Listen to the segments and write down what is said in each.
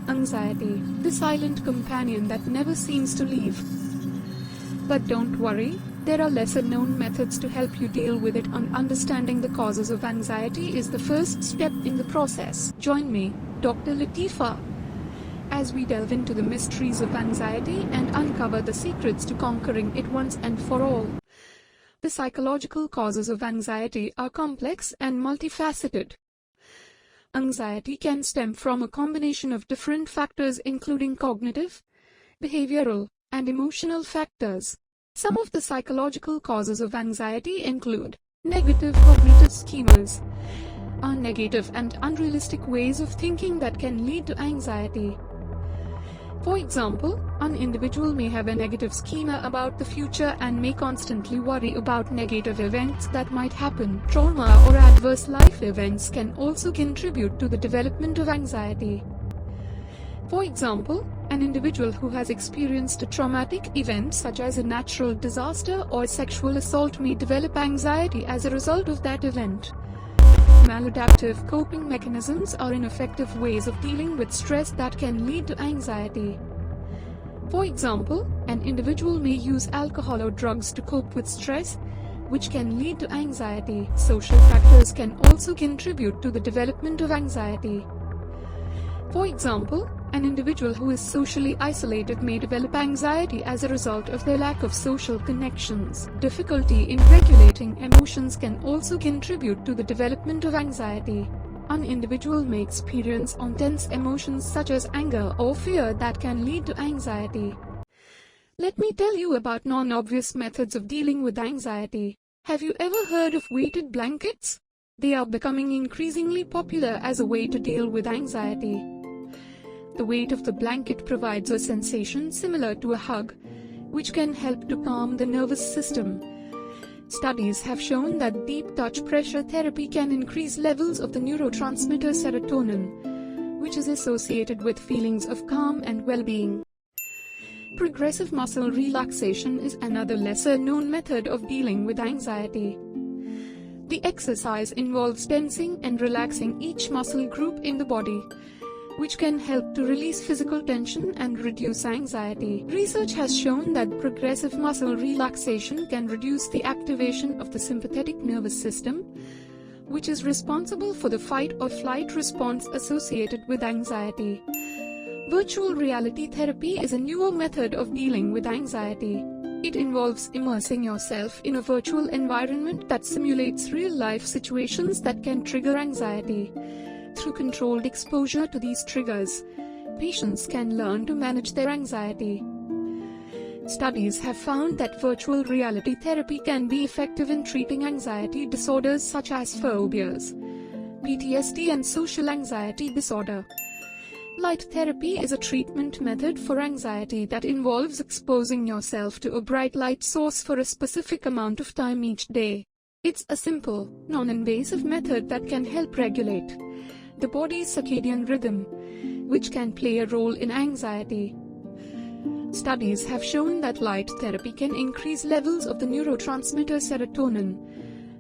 Anxiety, the silent companion that never seems to leave. But don't worry, there are lesser-known methods to help you deal with it, and understanding the causes of anxiety is the first step in the process. Join me, Dr. Latifa, as we delve into the mysteries of anxiety and uncover the secrets to conquering it once and for all. The psychological causes of anxiety are complex and multifaceted. Anxiety can stem from a combination of different factors, including cognitive, behavioral, and emotional factors. Some of the psychological causes of anxiety include negative cognitive schemas, are negative and unrealistic ways of thinking that can lead to anxiety. For example, an individual may have a negative schema about the future and may constantly worry about negative events that might happen. Trauma or adverse life events can also contribute to the development of anxiety. For example, an individual who has experienced a traumatic event such as a natural disaster or sexual assault may develop anxiety as a result of that event. Maladaptive coping mechanisms are ineffective ways of dealing with stress that can lead to anxiety. For example, an individual may use alcohol or drugs to cope with stress, which can lead to anxiety. Social factors can also contribute to the development of anxiety. For example, an individual who is socially isolated may develop anxiety as a result of their lack of social connections. Difficulty in regulating emotions can also contribute to the development of anxiety. An individual may experience intense emotions such as anger or fear that can lead to anxiety. Let me tell you about non-obvious methods of dealing with anxiety. Have you ever heard of weighted blankets? They are becoming increasingly popular as a way to deal with anxiety. The weight of the blanket provides a sensation similar to a hug, which can help to calm the nervous system. Studies have shown that deep touch pressure therapy can increase levels of the neurotransmitter serotonin, which is associated with feelings of calm and well-being. Progressive muscle relaxation is another lesser-known method of dealing with anxiety. The exercise involves tensing and relaxing each muscle group in the body, which can help to release physical tension and reduce anxiety. Research has shown that progressive muscle relaxation can reduce the activation of the sympathetic nervous system, which is responsible for the fight or flight response associated with anxiety. Virtual reality therapy is a newer method of dealing with anxiety. It involves immersing yourself in a virtual environment that simulates real-life situations that can trigger anxiety. Through controlled exposure to these triggers, patients can learn to manage their anxiety. Studies have found that virtual reality therapy can be effective in treating anxiety disorders such as phobias, PTSD, and social anxiety disorder. Light therapy is a treatment method for anxiety that involves exposing yourself to a bright light source for a specific amount of time each day. It's a simple, non-invasive method that can help regulate the body's circadian rhythm, which can play a role in anxiety. Studies have shown that light therapy can increase levels of the neurotransmitter serotonin,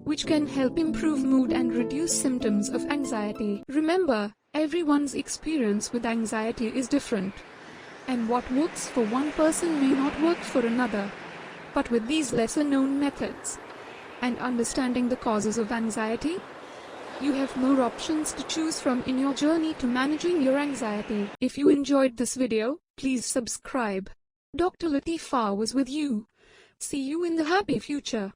which can help improve mood and reduce symptoms of anxiety. Remember, everyone's experience with anxiety is different, and what works for one person may not work for another. But with these lesser-known methods and understanding the causes of anxiety, you have more options to choose from in your journey to managing your anxiety. If you enjoyed this video, please subscribe. Dr. Latifa was with you. See you in the happy future.